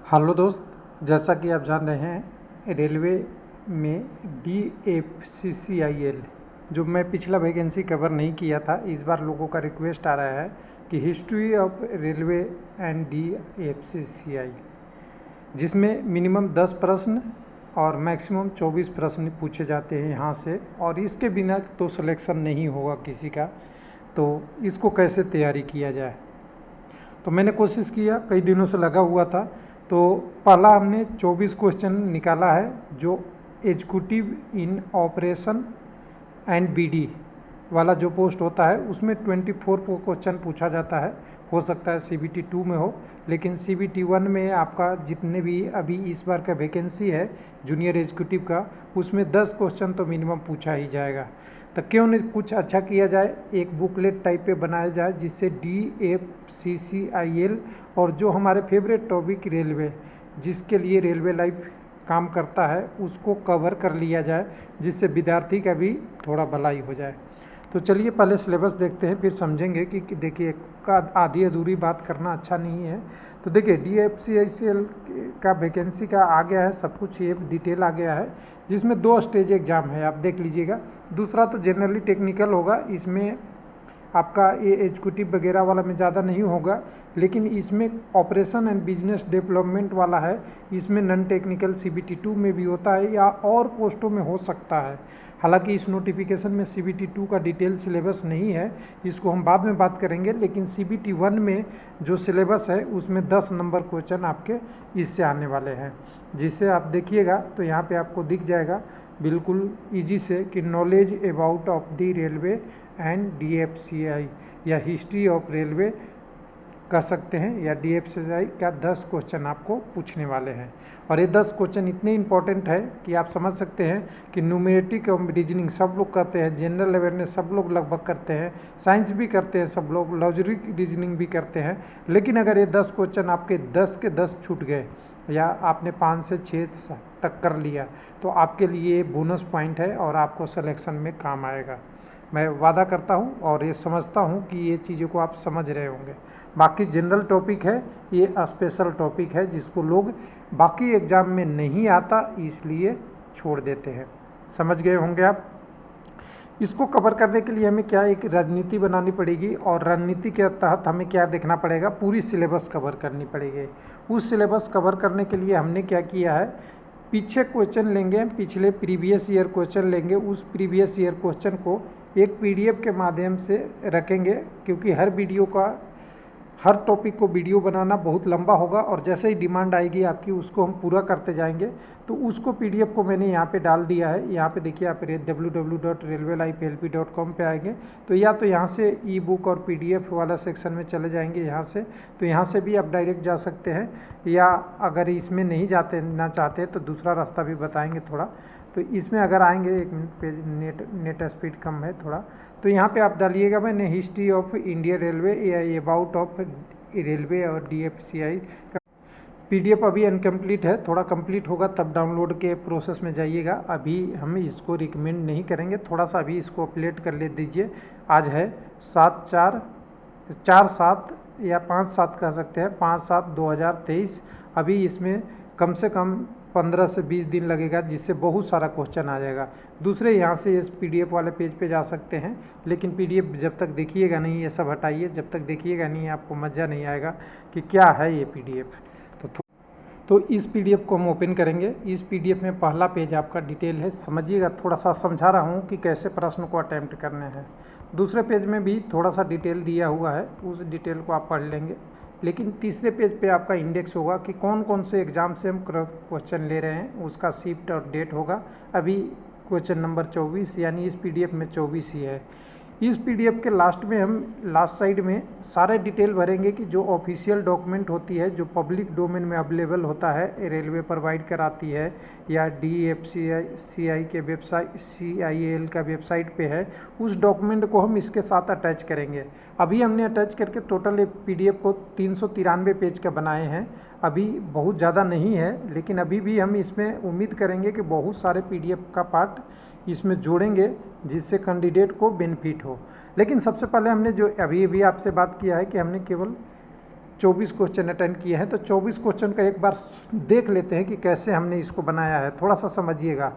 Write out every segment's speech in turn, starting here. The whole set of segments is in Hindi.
हेलो दोस्त, जैसा कि आप जान रहे हैं रेलवे में DFCCIL जो मैं पिछला वैकेंसी कवर नहीं किया था, इस बार लोगों का रिक्वेस्ट आ रहा है कि history of railway and DFCCIL, जिसमें मिनिमम 10 प्रश्न और मैक्सिमम 24 प्रश्न पूछे जाते हैं यहाँ से, और इसके बिना तो सिलेक्शन नहीं होगा किसी का। तो इसको कैसे तैयारी किया जाए, तो मैंने कोशिश किया, कई दिनों से लगा हुआ था। तो पहला हमने 24 क्वेश्चन निकाला है, जो executive in operation and BD वाला जो पोस्ट होता है उसमें 24 क्वेश्चन पूछा जाता है। हो सकता है CBT 2 में हो, लेकिन CBT 1 में आपका जितने भी अभी इस बार का वैकेंसी है जूनियर एग्जीक्यूटिव का, उसमें 10 क्वेश्चन तो मिनिमम पूछा ही जाएगा। तो क्यों नहीं कुछ अच्छा किया जाए, एक बुकलेट टाइप पे बनाया जाए जिससे DFCCIL और जो हमारे फेवरेट टॉपिक रेलवे, जिसके लिए रेलवे लाइफ काम करता है, उसको कवर कर लिया जाए, जिससे विद्यार्थी का भी थोड़ा भलाई हो जाए। तो चलिए पहले सिलेबस देखते हैं, फिर समझेंगे कि देखिए का आधी अधूरी बात करना अच्छा नहीं है। तो देखिए DFCCIL का वैकेंसी का आ गया है, सब कुछ ये डिटेल आ गया है, जिसमें 2 स्टेज एग्ज़ाम है, आप देख लीजिएगा। दूसरा तो जनरली टेक्निकल होगा, इसमें आपका ये एग्जीक्यूटिव वगैरह वाला में ज़्यादा नहीं होगा, लेकिन इसमें ऑपरेशन एंड बिजनेस डेवलपमेंट वाला है, इसमें नॉन टेक्निकल CBT 2 में भी होता है या और पोस्टों में हो सकता है। हालांकि इस नोटिफिकेशन में CBT 2 का डिटेल सिलेबस नहीं है, इसको हम बाद में बात करेंगे, लेकिन CBT 1 में जो सिलेबस है उसमें 10 नंबर क्वेश्चन आपके इससे आने वाले हैं, जिसे आप देखिएगा तो यहाँ पे आपको दिख जाएगा बिल्कुल ईजी से कि knowledge about of the railway and DFCI या हिस्ट्री ऑफ रेलवे कह सकते हैं, या DFCI का 10 क्वेश्चन आपको पूछने वाले हैं। और ये 10 क्वेश्चन इतने इंपॉर्टेंट है कि आप समझ सकते हैं कि न्यूमेरिटिक और रीजनिंग सब लोग करते हैं, जनरल अवेयरनेस सब लोग लगभग करते हैं, साइंस भी करते हैं सब लोग, लॉजिक रीजनिंग भी करते हैं। लेकिन अगर ये 10 क्वेश्चन आपके 10 के 10 छूट गए या आपने 5 से 6 तक कर लिया, तो आपके लिए बोनस पॉइंट है और आपको सिलेक्शन में काम आएगा। मैं वादा करता हूँ और ये समझता हूँ कि ये चीज़ों को आप समझ रहे होंगे। बाकी जनरल टॉपिक है, ये स्पेशल टॉपिक है जिसको लोग बाकी एग्ज़ाम में नहीं आता इसलिए छोड़ देते हैं। समझ गए होंगे आप। इसको कवर करने के लिए हमें क्या एक रणनीति बनानी पड़ेगी, और रणनीति के तहत हमें क्या देखना पड़ेगा, पूरी सिलेबस कवर करनी पड़ेगी। उस सिलेबस कवर करने के लिए हमने क्या किया है, पीछे क्वेश्चन लेंगे, पिछले प्रीवियस ईयर क्वेश्चन लेंगे, उस प्रीवियस ईयर क्वेश्चन को एक PDF के माध्यम से रखेंगे, क्योंकि हर टॉपिक को वीडियो बनाना बहुत लंबा होगा, और जैसे ही डिमांड आएगी आपकी उसको हम पूरा करते जाएंगे। तो उसको PDF को मैंने यहाँ पे डाल दिया है। यहाँ पे देखिए आप www.railwaylifeLP.com पे आएंगे, तो या तो यहाँ से E-बुक और PDF वाला सेक्शन में चले जाएंगे यहाँ से, तो यहाँ से भी आप डायरेक्ट जा सकते हैं, या अगर इसमें नहीं जाते ना चाहते तो दूसरा रास्ता भी बताएंगे थोड़ा। तो इसमें अगर आएंगे, एक मिनट पेज नेट स्पीड कम है थोड़ा, तो यहाँ पे आप डालिएगा मैंने हिस्ट्री ऑफ इंडिया रेलवे या अबाउट ऑफ रेलवे और DFCI का PDF अभी अनकम्प्लीट है, थोड़ा कंप्लीट होगा तब डाउनलोड के प्रोसेस में जाइएगा। अभी हम इसको रिकमेंड नहीं करेंगे, थोड़ा सा अभी इसको अपडेट कर ले दीजिए। आज है 7/4/7 या 5/7 कह सकते हैं, 5/7/2023। अभी इसमें कम से कम 15 से 20 दिन लगेगा, जिससे बहुत सारा क्वेश्चन आ जाएगा। दूसरे यहाँ से इस PDF वाले पेज पे जा सकते हैं, लेकिन PDF जब तक देखिएगा नहीं, ये सब हटाइए, जब तक देखिएगा नहीं आपको मज़ा नहीं आएगा कि क्या है ये PDF। तो इस PDF को हम ओपन करेंगे। इस PDF में पहला पेज आपका डिटेल है, समझिएगा, थोड़ा सा समझा रहा हूँ कि कैसे प्रश्न को अटैम्प्ट करने हैं। दूसरे पेज में भी थोड़ा सा डिटेल दिया हुआ है, उस डिटेल को आप पढ़ लेंगे। लेकिन तीसरे पेज पे आपका इंडेक्स होगा कि कौन कौन से एग्ज़ाम से हम क्वेश्चन ले रहे हैं, उसका शिफ्ट और डेट होगा। अभी क्वेश्चन नंबर 24 यानी इस PDF में 24 ही है। इस PDF के लास्ट में हम लास्ट साइड में सारे डिटेल भरेंगे कि जो ऑफिशियल डॉक्यूमेंट होती है, जो पब्लिक डोमेन में अवेलेबल होता है, रेलवे प्रोवाइड कराती है या DFCI के वेबसाइट CIL का वेबसाइट पे है, उस डॉक्यूमेंट को हम इसके साथ अटैच करेंगे। अभी हमने अटैच करके टोटल PDF को 393 पेज का बनाए हैं। अभी बहुत ज़्यादा नहीं है, लेकिन अभी भी हम इसमें उम्मीद करेंगे कि बहुत सारे PDF का पार्ट इसमें जोड़ेंगे, जिससे कैंडिडेट को बेनिफिट हो। लेकिन सबसे पहले हमने जो अभी आपसे बात किया है कि हमने केवल 24 क्वेश्चन अटेंड किए हैं, तो 24 क्वेश्चन का एक बार देख लेते हैं कि कैसे हमने इसको बनाया है, थोड़ा सा समझिएगा।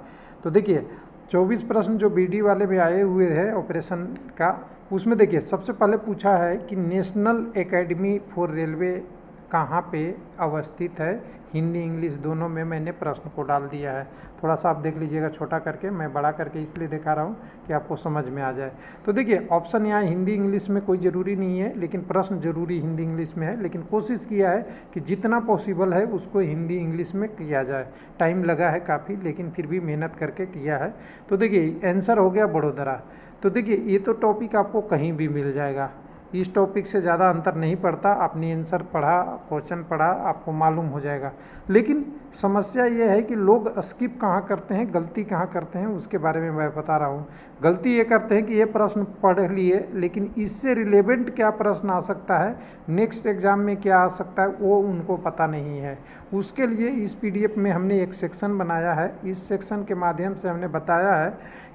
तो देखिए 24 प्रश्न जो बीडी वाले में आए हुए हैं ऑपरेशन का, उसमें देखिए सबसे पहले पूछा है कि नेशनल एकेडमी फॉर रेलवे कहाँ पे अवस्थित है। हिंदी इंग्लिश दोनों में मैंने प्रश्न को डाल दिया है। थोड़ा सा आप देख लीजिएगा, छोटा करके, मैं बड़ा करके इसलिए दिखा रहा हूँ कि आपको समझ में आ जाए। तो देखिए ऑप्शन यहाँ हिंदी इंग्लिश में कोई ज़रूरी नहीं है, लेकिन प्रश्न जरूरी हिंदी इंग्लिश में है, लेकिन कोशिश किया है कि जितना पॉसिबल है उसको हिंदी इंग्लिश में किया जाए। टाइम लगा है काफ़ी, लेकिन फिर भी मेहनत करके किया है। तो देखिए आंसर हो गया बड़ोदरा। तो देखिए ये तो टॉपिक आपको कहीं भी मिल जाएगा, इस टॉपिक से ज़्यादा अंतर नहीं पड़ता। आपने आंसर पढ़ा, क्वेश्चन पढ़ा, आपको मालूम हो जाएगा। लेकिन समस्या ये है कि लोग स्किप कहाँ करते हैं, गलती कहाँ करते हैं, उसके बारे में मैं बता रहा हूँ। गलती ये करते हैं कि ये प्रश्न पढ़ लिए, लेकिन इससे रिलेवेंट क्या प्रश्न आ सकता है, नेक्स्ट एग्जाम में क्या आ सकता है, वो उनको पता नहीं है। उसके लिए इस PDF में हमने एक सेक्शन बनाया है। इस सेक्शन के माध्यम से हमने बताया है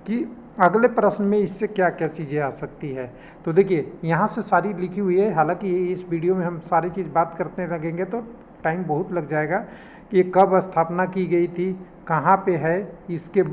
कि अगले प्रश्न में इससे क्या क्या चीज़ें आ सकती है। तो देखिए यहाँ से सारी लिखी हुई है। हालांकि इस वीडियो में हम सारी चीज़ बात करने लगेंगे तो टाइम बहुत लग जाएगा कि ये कब स्थापना की गई थी, कहाँ पे है, इसके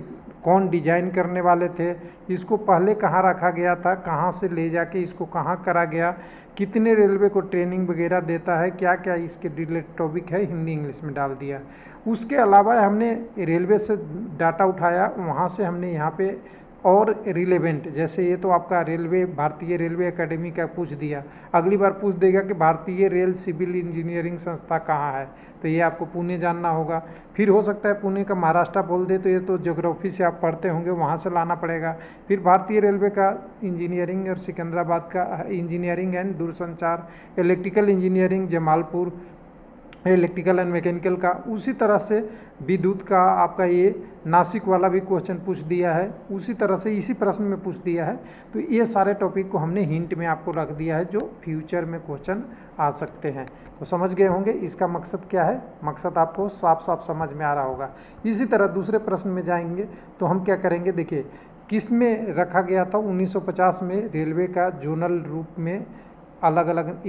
कौन डिजाइन करने वाले थे, इसको पहले कहाँ रखा गया था, कहाँ से ले जाके इसको कहाँ करा गया, कितने रेलवे को ट्रेनिंग वगैरह देता है, क्या क्या इसके रिलेटेड टॉपिक है, हिंदी इंग्लिश में डाल दिया। उसके अलावा हमने रेलवे से डाटा उठाया, वहाँ से हमने यहाँ पे और रिलेवेंट, जैसे ये तो आपका रेलवे, भारतीय रेलवे एकेडमी का पूछ दिया, अगली बार पूछ देगा कि भारतीय रेल सिविल इंजीनियरिंग संस्था कहाँ है, तो ये आपको पुणे जानना होगा। फिर हो सकता है पुणे का महाराष्ट्र बोल दे, तो ये तो ज्योग्राफी से आप पढ़ते होंगे, वहाँ से लाना पड़ेगा। फिर भारतीय रेलवे का इंजीनियरिंग और सिकंदराबाद का इंजीनियरिंग एंड दूरसंचार, electrical engineering Jamalpur, electrical and mechanical का, उसी तरह से विद्युत का आपका ये नासिक वाला भी क्वेश्चन पूछ दिया है, उसी तरह से इसी प्रश्न में पूछ दिया है। तो ये सारे टॉपिक को हमने हिंट में आपको रख दिया है जो फ्यूचर में क्वेश्चन आ सकते हैं। तो समझ गए होंगे इसका मकसद क्या है, मकसद आपको साफ साफ समझ में आ रहा होगा। इसी तरह दूसरे प्रश्न में जाएंगे तो हम क्या करेंगे, देखिए किस में रखा गया था 1950 में रेलवे का जोनल रूप में अलग अलग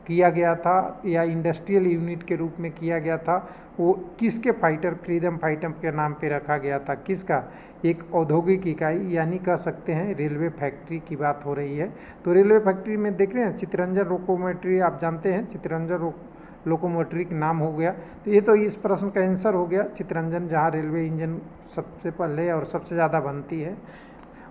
किया गया था, या इंडस्ट्रियल यूनिट के रूप में किया गया था, वो किसके फाइटर, फ्रीडम फाइटर के नाम पे रखा गया था, किसका, एक औद्योगिक इकाई, यानी कह सकते हैं रेलवे फैक्ट्री की बात हो रही है। तो रेलवे फैक्ट्री में देख रहे हैं चित्तरंजन लोकोमोटिव, आप जानते हैं चित्तरंजन लोकोमोटिव का नाम हो गया। तो ये तो इस प्रश्न का आंसर हो गया, चित्तरंजन, जहाँ रेलवे इंजन सबसे पहले और सबसे ज़्यादा बनती है।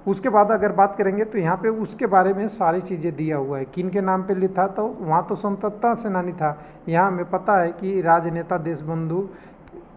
उसके बाद अगर बात करेंगे तो यहाँ पे उसके बारे में सारी चीज़ें दिया हुआ है, किन के नाम पे लिखा, तो वहाँ तो स्वतंत्रता सेनानी था, यहाँ हमें पता है कि राजनेता देशबंधु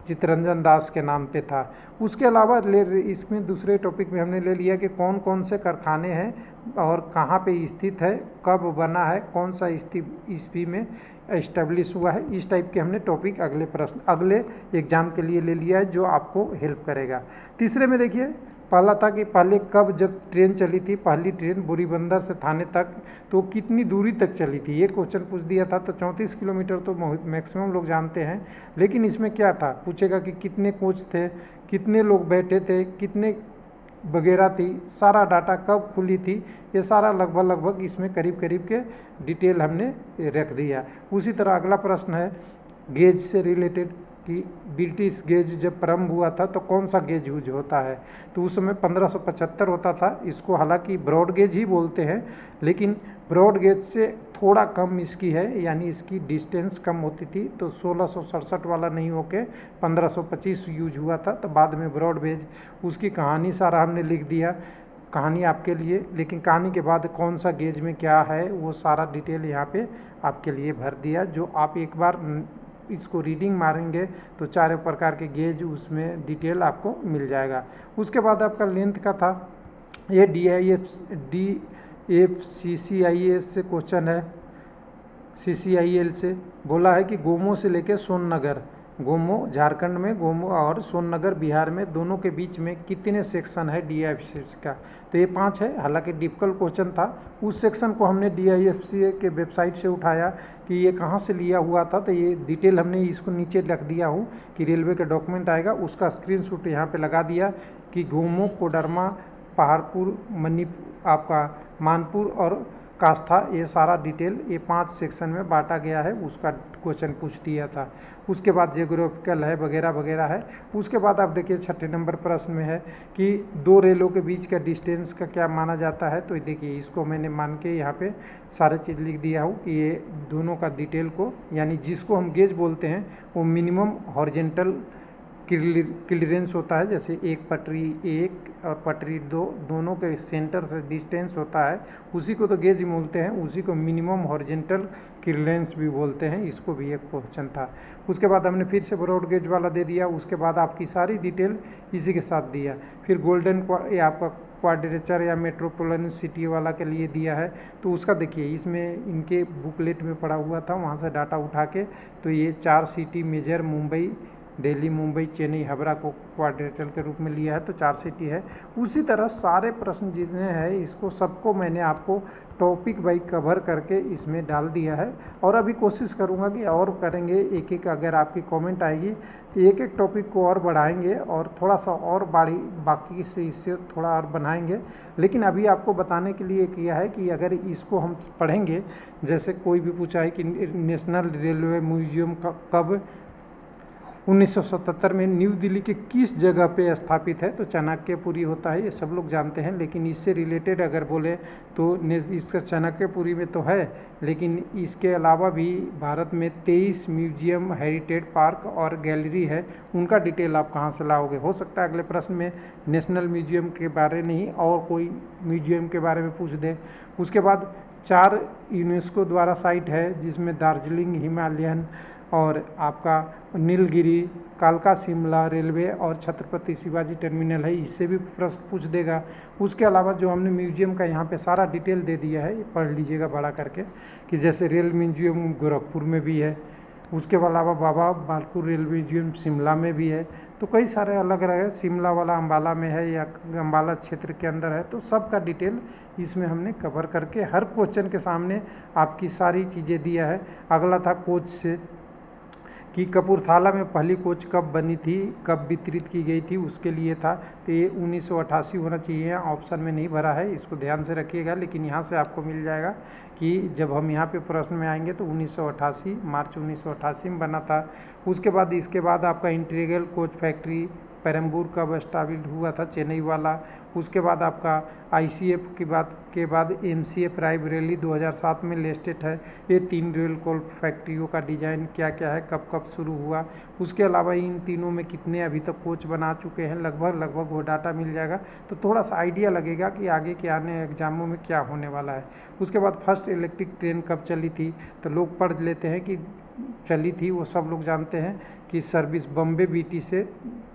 चित्तरंजन दास के नाम पे था। उसके अलावा इसमें दूसरे टॉपिक में हमने ले लिया कि कौन कौन से कारखाने हैं और कहाँ पे स्थित है, कब बना है, कौन सा ईस्वी में इस्टेब्लिश हुआ है। इस टाइप के हमने टॉपिक अगले प्रश्न, अगले एग्जाम के लिए ले लिया है, जो आपको हेल्प करेगा। तीसरे में देखिए पहला था कि पहले कब जब ट्रेन चली थी, पहली ट्रेन बोरीबंदर से थाने तक, तो कितनी दूरी तक चली थी, ये क्वेश्चन पूछ दिया था। तो 34 किलोमीटर तो मैक्सिमम लोग जानते हैं, लेकिन इसमें क्या था, पूछेगा कि कितने कोच थे, कितने लोग बैठे थे, कितने वगैरह थी, सारा डाटा कब खुली थी, ये सारा लगभग इसमें करीब करीब के डिटेल हमने रख दिया। उसी तरह अगला प्रश्न है गेज से रिलेटेड कि ब्रिटिश गेज जब प्रारंभ हुआ था तो कौन सा गेज यूज होता है, तो उस समय 1575 होता था। इसको हालांकि ब्रॉड गेज ही बोलते हैं, लेकिन ब्रॉड गेज से थोड़ा कम इसकी है, यानी इसकी डिस्टेंस कम होती थी। तो 1667 वाला नहीं होके 1525 यूज हुआ था, तो बाद में ब्रॉड गेज, उसकी कहानी सारा हमने लिख दिया, कहानी आपके लिए। लेकिन कहानी के बाद कौन सा गेज में क्या है वो सारा डिटेल यहाँ पे आपके लिए भर दिया, जो आप एक बार इसको रीडिंग मारेंगे तो चारों प्रकार के गेज उसमें डिटेल आपको मिल जाएगा। उसके बाद आपका लेंथ का था, ये DFCCIL से क्वेश्चन है, CCIL से बोला है कि गोमो से लेकर सोननगर, गोमो झारखंड में, गोमो और सोननगर बिहार में, दोनों के बीच में कितने सेक्शन है DIFC का, तो ये 5 है। हालांकि डिफिकल्ट क्वेश्चन था, उस सेक्शन को हमने DIFC के वेबसाइट से उठाया कि ये कहाँ से लिया हुआ था, तो ये डिटेल हमने इसको नीचे रख दिया हूँ कि रेलवे का डॉक्यूमेंट आएगा, उसका स्क्रीनशॉट यहाँ पे लगा दिया कि गोमो, कोडरमा, पहाड़पुर, आपका मानपुर और कास्ट था, ये सारा डिटेल ये 5 सेक्शन में बांटा गया है, उसका क्वेश्चन पूछ दिया था। उसके बाद जियोग्राफिकल है वगैरह वगैरह है। उसके बाद आप देखिए 6 नंबर प्रश्न में है कि 2 रेलों के बीच का डिस्टेंस का क्या माना जाता है। तो देखिए इसको मैंने मान के यहाँ पे सारे चीज़ लिख दिया हूँ कि ये दोनों का डिटेल को, यानी जिसको हम गेज बोलते हैं वो मिनिमम हॉरिजेंटल क्लियरेंस होता है, जैसे एक पटरी 1 और पटरी 2 दोनों के सेंटर से डिस्टेंस होता है, उसी को तो गेज बोलते हैं, उसी को मिनिमम हॉरिजेंटल क्लियरेंस भी बोलते हैं। इसको भी एक क्वेश्चन था। उसके बाद हमने फिर से ब्रॉड गेज वाला दे दिया। उसके बाद आपकी सारी डिटेल इसी के साथ दिया। फिर गोल्डन ये आपका क्वाड्रेचर या मेट्रोपोलिटन सिटी वाला के लिए दिया है। तो उसका देखिए इसमें इनके बुकलेट में पड़ा हुआ था, वहाँ से डाटा उठा के तो ये 4 सिटी मेजर मुंबई, दिल्ली, मुंबई, चेन्नई, हावड़ा को क्वाड्रेचर के रूप में लिया है, तो 4 सिटी है। उसी तरह सारे प्रश्न जितने हैं इसको सबको मैंने आपको टॉपिक वाइज कवर करके इसमें डाल दिया है। और अभी कोशिश करूंगा कि और करेंगे एक एक, अगर आपकी कमेंट आएगी तो एक एक टॉपिक को और बढ़ाएंगे और थोड़ा सा और बाकी से इससे थोड़ा और बनाएंगे। लेकिन अभी आपको बताने के लिए किया है कि अगर इसको हम पढ़ेंगे, जैसे कोई भी पूछा है कि नेशनल रेलवे म्यूजियम कब 1977 में न्यू दिल्ली के किस जगह पे स्थापित है, तो चाणक्यपुरी होता है, ये सब लोग जानते हैं। लेकिन इससे रिलेटेड अगर बोले तो इसका चाणक्यपुरी में तो है, लेकिन इसके अलावा भी भारत में 23 म्यूजियम, हेरिटेज पार्क और गैलरी है, उनका डिटेल आप कहाँ से लाओगे। हो सकता है अगले प्रश्न में नेशनल म्यूजियम के बारे नहीं और कोई म्यूजियम के बारे में पूछ दे। उसके बाद 4 यूनेस्को द्वारा साइट है, जिसमें दार्जिलिंग हिमालयन और आपका नीलगिरी, कालका शिमला रेलवे और छत्रपति शिवाजी टर्मिनल है, इससे भी प्रश्न पूछ देगा। उसके अलावा जो हमने म्यूजियम का यहाँ पे सारा डिटेल दे दिया है, ये पढ़ लीजिएगा बड़ा करके, कि जैसे रेल म्यूजियम गोरखपुर में भी है, उसके अलावा बाबा बालपुर रेल म्यूजियम शिमला में भी है, तो कई सारे अलग अलग है। शिमला वाला अम्बाला में है या अम्बाला क्षेत्र के अंदर है, तो सबका डिटेल इसमें हमने कवर करके हर क्वेश्चन के सामने आपकी सारी चीज़ें दिया है। अगला था कोच से, कि कपूरथला में पहली कोच कब बनी थी, कब वितरित की गई थी, उसके लिए था। तो ये 1988 होना चाहिए, ऑप्शन में नहीं भरा है, इसको ध्यान से रखिएगा। लेकिन यहाँ से आपको मिल जाएगा कि जब हम यहाँ पे प्रश्न में आएंगे तो 1988 मार्च 1988 में बना था। उसके बाद इसके बाद आपका इंटीग्रल कोच फैक्ट्री पेरम्बूर कब स्टाब्लिश हुआ था, चेन्नई वाला। उसके बाद आपका ICF की बात के बाद MCF रायबरेली 2007 में लिस्टेड है। ये 3 रेल कोच फैक्ट्रियों का डिजाइन क्या क्या है, कब कब शुरू हुआ। उसके अलावा इन तीनों में कितने अभी तक कोच बना चुके हैं, लगभग वो डाटा मिल जाएगा, तो थोड़ा सा आइडिया लगेगा कि आगे के आने एग्जामों में क्या होने वाला है। उसके बाद फर्स्ट इलेक्ट्रिक ट्रेन कब चली थी, तो लोग पढ़ लेते हैं कि चली थी, वो सब लोग जानते हैं कि सर्विस बम्बे BT से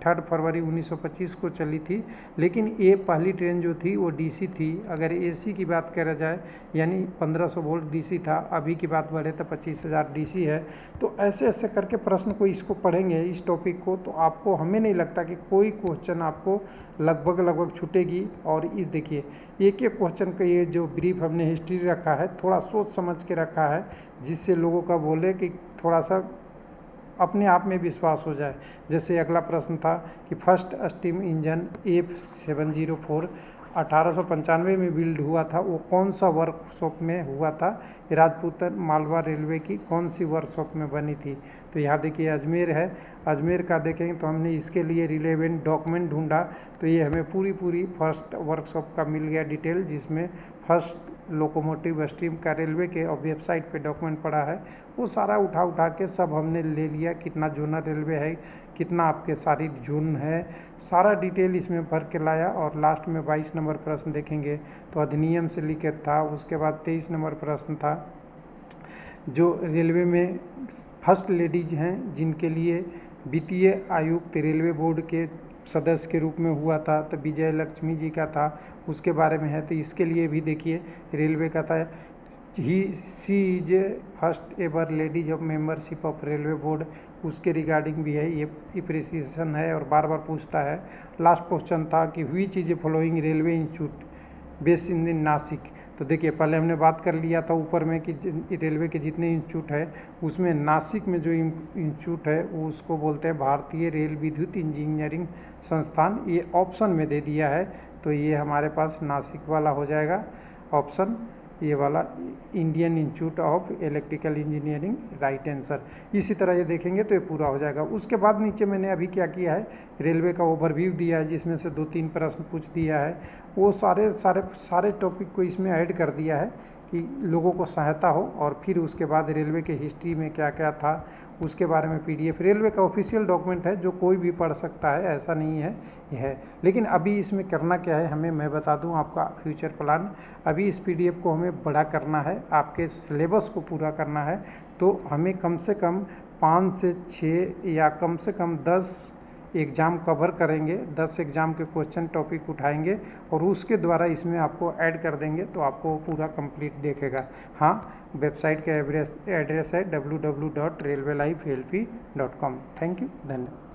3 फरवरी 1925 को चली थी। लेकिन ये पहली ट्रेन जो थी वो DC थी। अगर AC की बात करा जाए यानी 1500 वोल्ट DC था, अभी की बात बढ़े तो 25,000 DC है। तो ऐसे ऐसे करके प्रश्न को इसको पढ़ेंगे इस टॉपिक को, तो आपको, हमें नहीं लगता कि कोई क्वेश्चन आपको लगभग छूटेगी। और ये देखिए एक एक क्वेश्चन का ये जो ब्रीफ हमने हिस्ट्री रखा है, थोड़ा सोच समझ के रखा है, जिससे लोगों का बोले कि थोड़ा सा अपने आप में विश्वास हो जाए। जैसे अगला प्रश्न था कि फर्स्ट स्टीम इंजन F704 1895 में बिल्ड हुआ था, वो कौन सा वर्कशॉप में हुआ था। राजपूतन मालवा रेलवे की कौन सी वर्कशॉप में बनी थी। तो यहाँ देखिए अजमेर है, अजमेर का देखेंगे तो हमने इसके लिए रिलेवेंट डॉक्यूमेंट ढूंढा, तो ये हमें पूरी फर्स्ट वर्कशॉप का मिल गया डिटेल, जिसमें फर्स्ट लोकोमोटिव स्टीम का रेलवे के और वेबसाइट पे डॉक्यूमेंट पड़ा है, वो सारा उठा के सब हमने ले लिया। कितना जोनल रेलवे है, कितना आपके सारी जोन है, सारा डिटेल इसमें भर के लाया। और लास्ट में 22 नंबर प्रश्न देखेंगे तो अधिनियम से लिखे था। उसके बाद 23 नंबर प्रश्न था जो रेलवे में फर्स्ट लेडीज हैं जिनके लिए वित्तीय आयुक्त रेलवे बोर्ड के सदस्य के रूप में हुआ था, तो विजय लक्ष्मी जी का था, उसके बारे में है। तो इसके लिए भी देखिए रेलवे का था, she is first ever ladies of membership of railway board, उसके रिगार्डिंग भी है, ये अप्रिसिएशन है और बार बार पूछता है। लास्ट क्वेश्चन था कि which is following railway institute based in Nashik. तो देखिए पहले हमने बात कर लिया था ऊपर में कि रेलवे के जितने इंस्टीट्यूट है उसमें नासिक में जो इंस्टीट्यूट है वो उसको बोलते हैं भारतीय रेल विद्युत इंजीनियरिंग संस्थान, ये ऑप्शन में दे दिया है। तो ये हमारे पास नासिक वाला हो जाएगा ऑप्शन। ये वाला Indian institute of electrical engineering, right answer. इसी तरह ये देखेंगे तो ये पूरा हो जाएगा। उसके बाद नीचे मैंने अभी क्या किया है, रेलवे का ओवरव्यू दिया है जिसमें से 2-3 प्रश्न पूछ दिया है। वो सारे टॉपिक को इसमें ऐड कर दिया है कि लोगों को सहायता हो। और फिर उसके बाद रेलवे के हिस्ट्री में क्या क्या था उसके बारे में पीडीएफ, रेलवे का ऑफिशियल डॉक्यूमेंट है जो कोई भी पढ़ सकता है, ऐसा नहीं है यह है। लेकिन अभी इसमें करना क्या है हमें, मैं बता दूं आपका फ्यूचर प्लान। अभी इस पीडीएफ को हमें बड़ा करना है, आपके सिलेबस को पूरा करना है। तो हमें कम से कम 5 से 6 या कम से कम 10 एग्ज़ाम कवर करेंगे, 10 एग्ज़ाम के क्वेश्चन टॉपिक उठाएंगे और उसके द्वारा इसमें आपको ऐड कर देंगे तो आपको पूरा कंप्लीट देखेगा। हाँ, वेबसाइट का एड्रेस है www.railwaylifehelp.com। थैंक यू, धन्यवाद।